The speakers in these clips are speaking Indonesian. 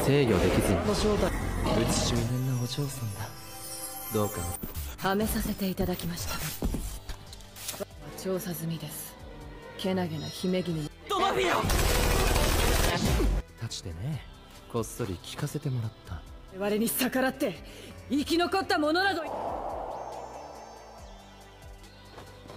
制御できずにの正体うち中年なお嬢さんだ。どうかはめさせていただきました。調査済みです。けなげな姫君ドマフィアたちでね、こっそり聞かせてもらった。我々に逆らって生き残った者など。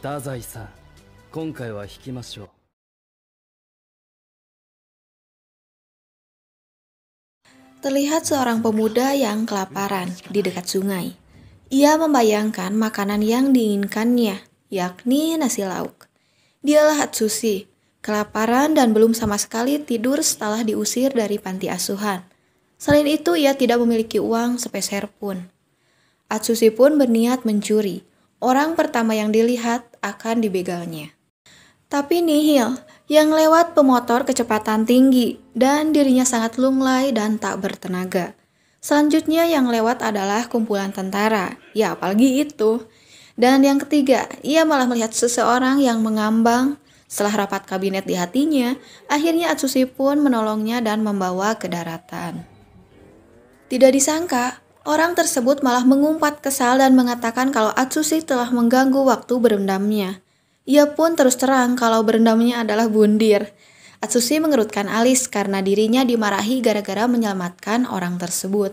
太宰さん、今回は引きましょう。Terlihat seorang pemuda yang kelaparan di dekat sungai. Ia membayangkan makanan yang diinginkannya, yakni nasi lauk. Dialah Atsushi, kelaparan dan belum sama sekali tidur setelah diusir dari panti asuhan. Selain itu, ia tidak memiliki uang sepeser pun. Atsushi pun berniat mencuri. Orang pertama yang dilihat akan dibegalnya. Tapi nihil, yang lewat pemotor kecepatan tinggi dan dirinya sangat lunglai dan tak bertenaga. Selanjutnya yang lewat adalah kumpulan tentara, ya apalagi itu. Dan yang ketiga, ia malah melihat seseorang yang mengambang. Setelah rapat kabinet di hatinya, akhirnya Atsushi pun menolongnya dan membawa ke daratan. Tidak disangka, orang tersebut malah mengumpat kesal dan mengatakan kalau Atsushi telah mengganggu waktu berendamnya. Ia pun terus terang kalau berendamnya adalah bundir. Atsushi mengerutkan alis karena dirinya dimarahi gara-gara menyelamatkan orang tersebut.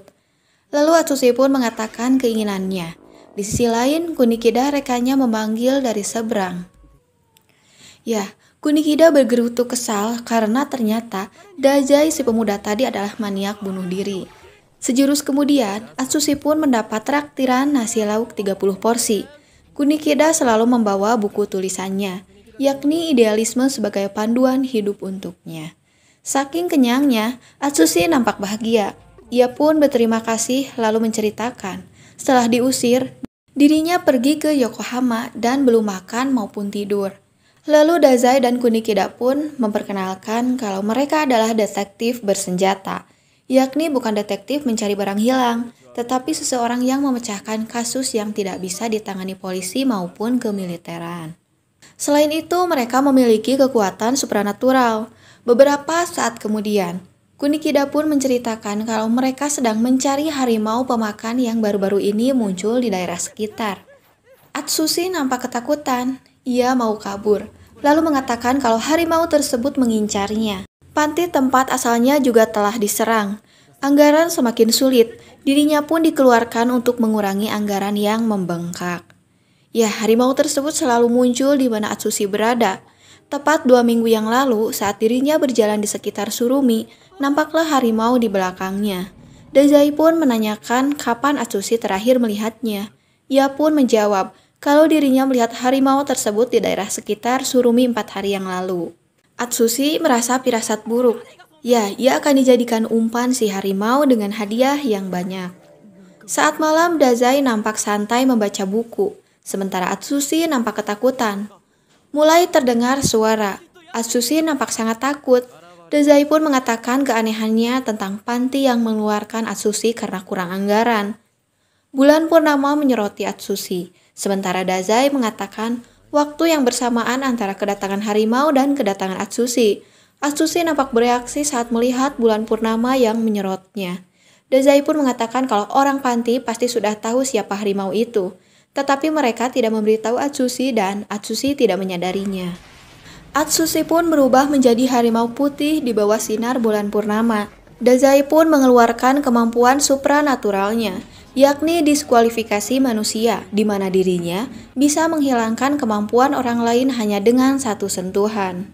Lalu Atsushi pun mengatakan keinginannya. Di sisi lain, Kunikida rekannya memanggil dari seberang. Ya, Kunikida bergerutu kesal karena ternyata Dazai si pemuda tadi adalah maniak bunuh diri. Sejurus kemudian, Atsushi pun mendapat traktiran nasi lauk 30 porsi. Kunikida selalu membawa buku tulisannya, yakni idealisme sebagai panduan hidup untuknya. Saking kenyangnya, Atsushi nampak bahagia. Ia pun berterima kasih lalu menceritakan, setelah diusir, dirinya pergi ke Yokohama dan belum makan maupun tidur. Lalu Dazai dan Kunikida pun memperkenalkan kalau mereka adalah detektif bersenjata, yakni bukan detektif mencari barang hilang, tetapi seseorang yang memecahkan kasus yang tidak bisa ditangani polisi maupun kemiliteran. Selain itu, mereka memiliki kekuatan supranatural. Beberapa saat kemudian, Kunikida pun menceritakan kalau mereka sedang mencari harimau pemakan yang baru-baru ini muncul di daerah sekitar. Atsushi nampak ketakutan. Ia mau kabur, lalu mengatakan kalau harimau tersebut mengincarnya. Panti tempat asalnya juga telah diserang. Anggaran semakin sulit, dirinya pun dikeluarkan untuk mengurangi anggaran yang membengkak. Ya, harimau tersebut selalu muncul di mana Atsushi berada. Tepat 2 minggu yang lalu, saat dirinya berjalan di sekitar Surumi, nampaklah harimau di belakangnya. Dazai pun menanyakan kapan Atsushi terakhir melihatnya. Ia pun menjawab kalau dirinya melihat harimau tersebut di daerah sekitar Surumi 4 hari yang lalu. Atsushi merasa firasat buruk. Ya, ia akan dijadikan umpan si harimau dengan hadiah yang banyak. Saat malam, Dazai nampak santai membaca buku, sementara Atsushi nampak ketakutan. Mulai terdengar suara. Atsushi nampak sangat takut. Dazai pun mengatakan keanehannya tentang panti yang mengeluarkan Atsushi karena kurang anggaran. Bulan purnama menyoroti Atsushi, sementara Dazai mengatakan waktu yang bersamaan antara kedatangan harimau dan kedatangan Atsushi. Atsushi nampak bereaksi saat melihat bulan purnama yang menyorotnya. Dazai pun mengatakan kalau orang panti pasti sudah tahu siapa harimau itu, tetapi mereka tidak memberitahu Atsushi dan Atsushi tidak menyadarinya. Atsushi pun berubah menjadi harimau putih di bawah sinar bulan purnama. Dazai pun mengeluarkan kemampuan supranaturalnya, yakni diskualifikasi manusia, di mana dirinya bisa menghilangkan kemampuan orang lain hanya dengan satu sentuhan.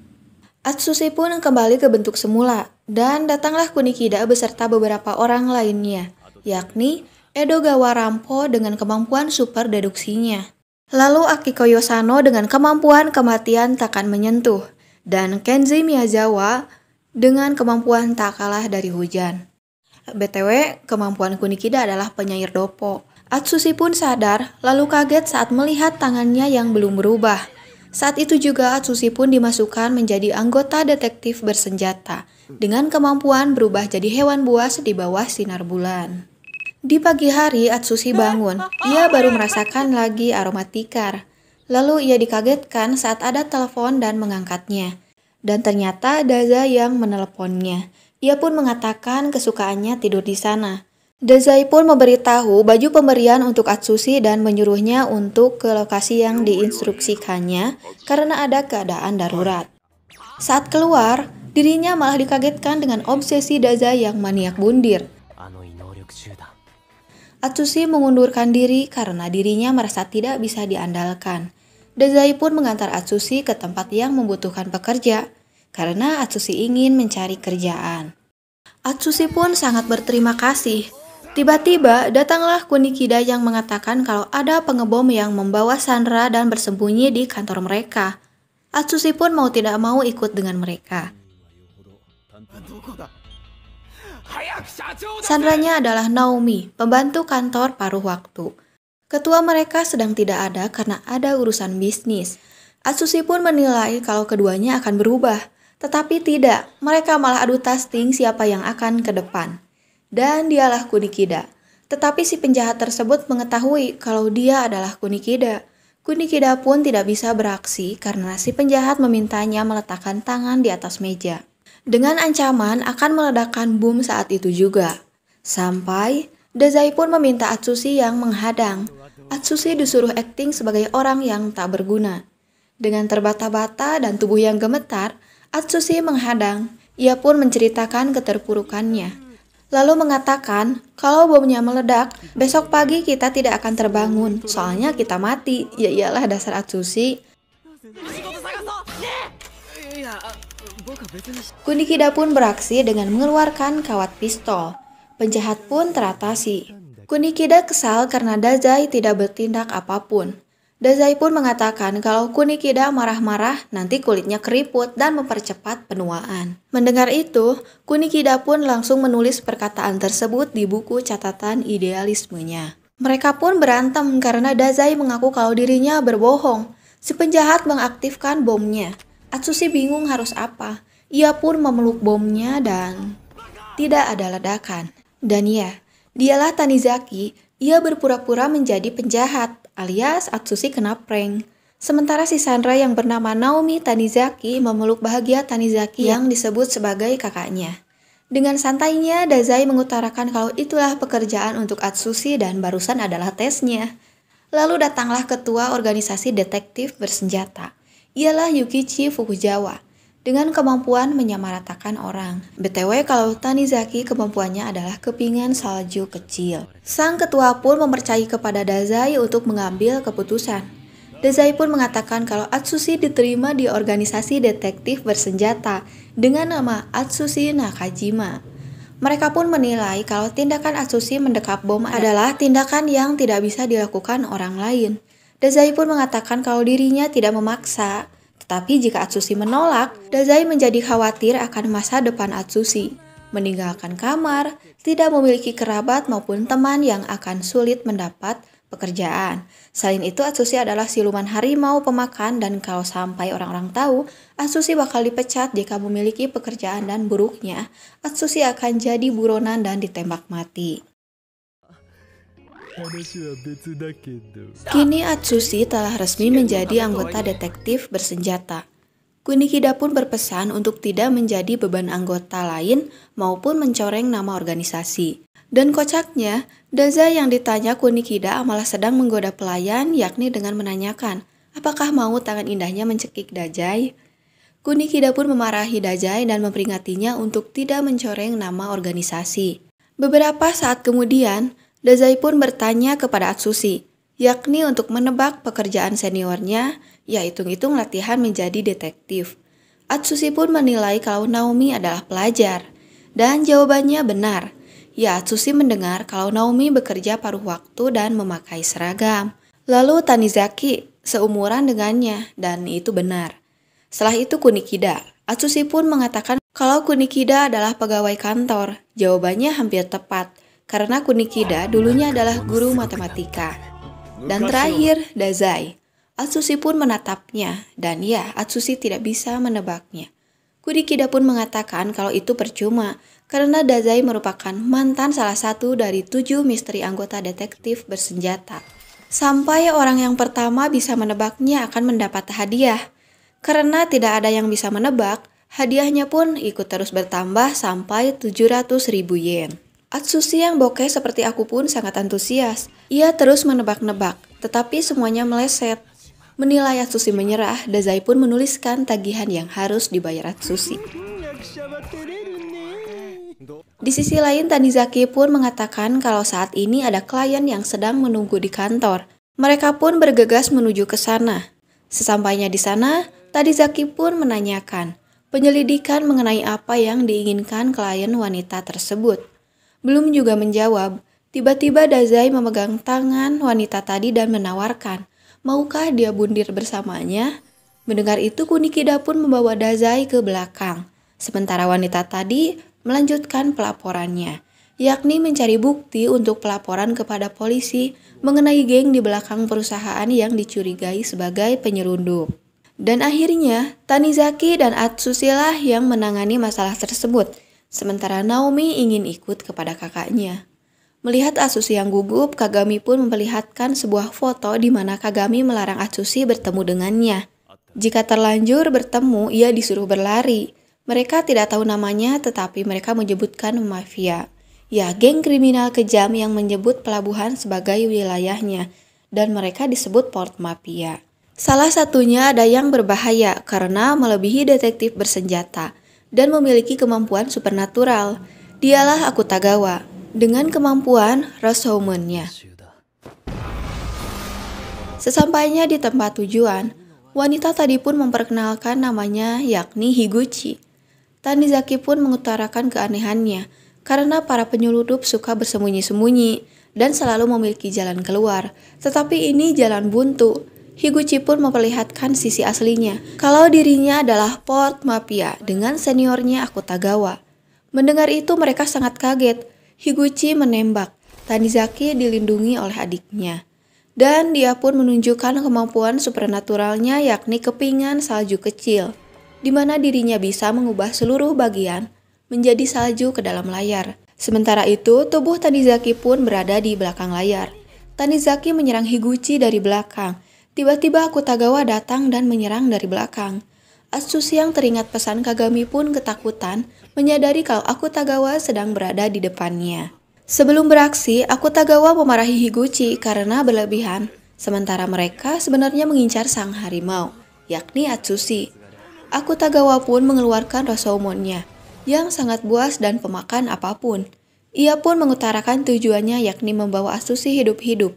Atsushi pun kembali ke bentuk semula, dan datanglah Kunikida beserta beberapa orang lainnya, yakni Edogawa Rampo dengan kemampuan super deduksinya. Lalu Akiko Yosano dengan kemampuan kematian takkan menyentuh, dan Kenji Miyazawa dengan kemampuan tak kalah dari hujan. BTW, kemampuan Kunikida adalah penyair dopo. Atsushi pun sadar, lalu kaget saat melihat tangannya yang belum berubah. Saat itu juga Atsushi pun dimasukkan menjadi anggota detektif bersenjata dengan kemampuan berubah jadi hewan buas di bawah sinar bulan. Di pagi hari Atsushi bangun, ia baru merasakan lagi aroma tikar. Lalu ia dikagetkan saat ada telepon dan mengangkatnya. Dan ternyata Dazai yang meneleponnya. Ia pun mengatakan kesukaannya tidur di sana. Dazai pun memberitahu baju pemberian untuk Atsushi dan menyuruhnya untuk ke lokasi yang diinstruksikannya karena ada keadaan darurat. Saat keluar, dirinya malah dikagetkan dengan obsesi Dazai yang maniak bundir. Atsushi mengundurkan diri karena dirinya merasa tidak bisa diandalkan. Dazai pun mengantar Atsushi ke tempat yang membutuhkan pekerja karena Atsushi ingin mencari kerjaan. Atsushi pun sangat berterima kasih. Tiba-tiba datanglah Kunikida yang mengatakan kalau ada pengebom yang membawa Sandra dan bersembunyi di kantor mereka. Atsushi pun mau tidak mau ikut dengan mereka. Sandranya adalah Naomi, pembantu kantor paruh waktu. Ketua mereka sedang tidak ada karena ada urusan bisnis. Atsushi pun menilai kalau keduanya akan berubah. Tetapi tidak, mereka malah adu tasting siapa yang akan ke depan. Dan dialah Kunikida. Tetapi si penjahat tersebut mengetahui kalau dia adalah Kunikida. Kunikida pun tidak bisa beraksi karena si penjahat memintanya meletakkan tangan di atas meja. Dengan ancaman akan meledakkan bom saat itu juga. Sampai Dazai pun meminta Atsushi yang menghadang. Atsushi disuruh akting sebagai orang yang tak berguna. Dengan terbata-bata dan tubuh yang gemetar, Atsushi menghadang. Ia pun menceritakan keterpurukannya. Lalu mengatakan, kalau bomnya meledak, besok pagi kita tidak akan terbangun, soalnya kita mati. Ya iyalah dasar Atsushi. Kunikida pun beraksi dengan mengeluarkan kawat pistol. Penjahat pun teratasi. Kunikida kesal karena Dazai tidak bertindak apapun. Dazai pun mengatakan kalau Kunikida marah-marah nanti kulitnya keriput dan mempercepat penuaan. Mendengar itu, Kunikida pun langsung menulis perkataan tersebut di buku catatan idealismenya. Mereka pun berantem karena Dazai mengaku kalau dirinya berbohong. Si penjahat mengaktifkan bomnya. Atsushi bingung harus apa. Ia pun memeluk bomnya dan tidak ada ledakan. Dan ya, dialah Tanizaki. Ia berpura-pura menjadi penjahat, alias Atsushi kena prank. Sementara si Sandra yang bernama Naomi Tanizaki memeluk bahagia Tanizaki yang disebut sebagai kakaknya. Dengan santainya, Dazai mengutarakan kalau itulah pekerjaan untuk Atsushi dan barusan adalah tesnya. Lalu datanglah ketua organisasi detektif bersenjata. Ialah Yukichi Fukuzawa. Dengan kemampuan menyamaratakan orang. BTW kalau Tanizaki kemampuannya adalah kepingan salju kecil. Sang ketua pun mempercayai kepada Dazai untuk mengambil keputusan. Dazai pun mengatakan kalau Atsushi diterima di organisasi detektif bersenjata dengan nama Atsushi Nakajima. Mereka pun menilai kalau tindakan Atsushi mendekap bom adalah tindakan yang tidak bisa dilakukan orang lain. Dazai pun mengatakan kalau dirinya tidak memaksa. Tetapi jika Atsushi menolak, Dazai menjadi khawatir akan masa depan Atsushi. Meninggalkan kamar, tidak memiliki kerabat maupun teman yang akan sulit mendapat pekerjaan. Selain itu, Atsushi adalah siluman harimau pemakan dan kalau sampai orang-orang tahu, Atsushi bakal dipecat jika memiliki pekerjaan dan buruknya, Atsushi akan jadi buronan dan ditembak mati. Kini Atsushi telah resmi menjadi anggota detektif bersenjata. Kunikida pun berpesan untuk tidak menjadi beban anggota lain maupun mencoreng nama organisasi. Dan kocaknya, Dazai yang ditanya Kunikida malah sedang menggoda pelayan yakni dengan menanyakan, apakah mau tangan indahnya mencekik Dazai? Kunikida pun memarahi Dazai dan memperingatinya untuk tidak mencoreng nama organisasi. Beberapa saat kemudian, Dazai pun bertanya kepada Atsushi, yakni untuk menebak pekerjaan seniornya, ya hitung-hitung latihan menjadi detektif. Atsushi pun menilai kalau Naomi adalah pelajar, dan jawabannya benar. Ya, Atsushi mendengar kalau Naomi bekerja paruh waktu dan memakai seragam. Lalu Tanizaki seumuran dengannya, dan itu benar. Setelah itu Kunikida. Atsushi pun mengatakan kalau Kunikida adalah pegawai kantor. Jawabannya hampir tepat. Karena Kunikida dulunya adalah guru matematika. Dan terakhir, Dazai. Atsushi pun menatapnya, dan ya, Atsushi tidak bisa menebaknya. Kunikida pun mengatakan kalau itu percuma, karena Dazai merupakan mantan salah satu dari 7 misteri anggota detektif bersenjata. Sampai orang yang pertama bisa menebaknya akan mendapat hadiah. Karena tidak ada yang bisa menebak, hadiahnya pun ikut terus bertambah sampai 700.000 yen. Atsushi yang bokeh seperti aku pun sangat antusias. Ia terus menebak-nebak, tetapi semuanya meleset. Menilai Atsushi menyerah, Dazai pun menuliskan tagihan yang harus dibayar Atsushi. Di sisi lain, Tanizaki pun mengatakan kalau saat ini ada klien yang sedang menunggu di kantor. Mereka pun bergegas menuju ke sana. Sesampainya di sana, Tanizaki pun menanyakan penyelidikan mengenai apa yang diinginkan klien wanita tersebut. Belum juga menjawab, tiba-tiba Dazai memegang tangan wanita tadi dan menawarkan, maukah dia bundir bersamanya? Mendengar itu, Kunikida pun membawa Dazai ke belakang. Sementara wanita tadi melanjutkan pelaporannya, yakni mencari bukti untuk pelaporan kepada polisi mengenai geng di belakang perusahaan yang dicurigai sebagai penyelundup. Dan akhirnya, Tanizaki dan Atsushi lah yang menangani masalah tersebut, sementara Naomi ingin ikut kepada kakaknya. Melihat Atsushi yang gugup, Kagami pun memperlihatkan sebuah foto di mana Kagami melarang Atsushi bertemu dengannya. Jika terlanjur bertemu, ia disuruh berlari. Mereka tidak tahu namanya, tetapi mereka menyebutkan mafia. Ya, geng kriminal kejam yang menyebut pelabuhan sebagai wilayahnya, dan mereka disebut Port Mafia. Salah satunya ada yang berbahaya karena melebihi detektif bersenjata dan memiliki kemampuan supernatural. Dialah Akutagawa, dengan kemampuan Rashomon-nya. Sesampainya di tempat tujuan, wanita tadi pun memperkenalkan namanya yakni Higuchi. Tanizaki pun mengutarakan keanehannya karena para penyelundup suka bersembunyi-sembunyi dan selalu memiliki jalan keluar. Tetapi ini jalan buntu. Higuchi pun memperlihatkan sisi aslinya kalau dirinya adalah Port Mafia dengan seniornya Akutagawa. Mendengar itu mereka sangat kaget. Higuchi menembak. Tanizaki dilindungi oleh adiknya. Dan dia pun menunjukkan kemampuan supernaturalnya yakni kepingan salju kecil, di mana dirinya bisa mengubah seluruh bagian menjadi salju ke dalam layar. Sementara itu, tubuh Tanizaki pun berada di belakang layar. Tanizaki menyerang Higuchi dari belakang. Tiba-tiba Akutagawa datang dan menyerang dari belakang. Atsushi yang teringat pesan Kagami pun ketakutan, menyadari kalau Akutagawa sedang berada di depannya. Sebelum beraksi, Akutagawa memarahi Higuchi karena berlebihan, sementara mereka sebenarnya mengincar sang harimau, yakni Atsushi. Akutagawa pun mengeluarkan Rashomon-nya, yang sangat buas dan pemakan apapun. Ia pun mengutarakan tujuannya yakni membawa Atsushi hidup-hidup,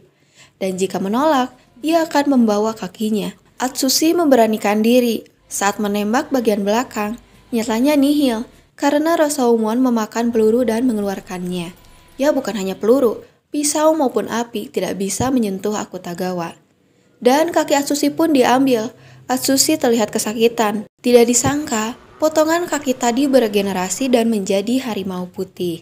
dan jika menolak, ia akan membawa kakinya. Atsushi memberanikan diri saat menembak bagian belakang, nyatanya nihil, karena Rashomon memakan peluru dan mengeluarkannya. Ya, bukan hanya peluru, pisau maupun api tidak bisa menyentuh Akutagawa. Dan kaki Atsushi pun diambil. Atsushi terlihat kesakitan. Tidak disangka, potongan kaki tadi beregenerasi dan menjadi harimau putih.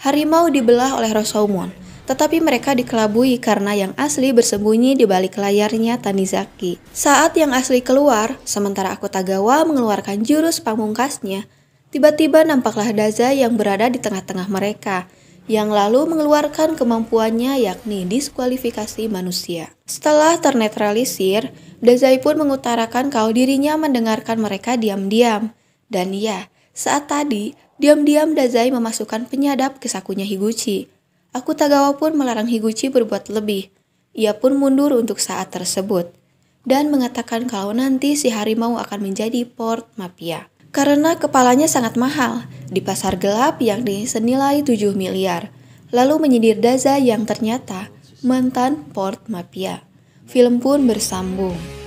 Harimau dibelah oleh Rashomon, tetapi mereka dikelabui karena yang asli bersembunyi di balik layarnya Tanizaki. Saat yang asli keluar, sementara Akutagawa mengeluarkan jurus pamungkasnya, tiba-tiba nampaklah Dazai yang berada di tengah-tengah mereka, yang lalu mengeluarkan kemampuannya yakni diskualifikasi manusia. Setelah ternetralisir, Dazai pun mengutarakan kalau dirinya mendengarkan mereka diam-diam. Dan ya, saat tadi, diam-diam Dazai memasukkan penyadap ke sakunya Higuchi. Akutagawa pun melarang Higuchi berbuat lebih. Ia pun mundur untuk saat tersebut, dan mengatakan kalau nanti si harimau akan menjadi Port Mafia. Karena kepalanya sangat mahal, di pasar gelap yang senilai 7 miliar. Lalu menyindir Dazai yang ternyata mantan Port Mafia. Film pun bersambung.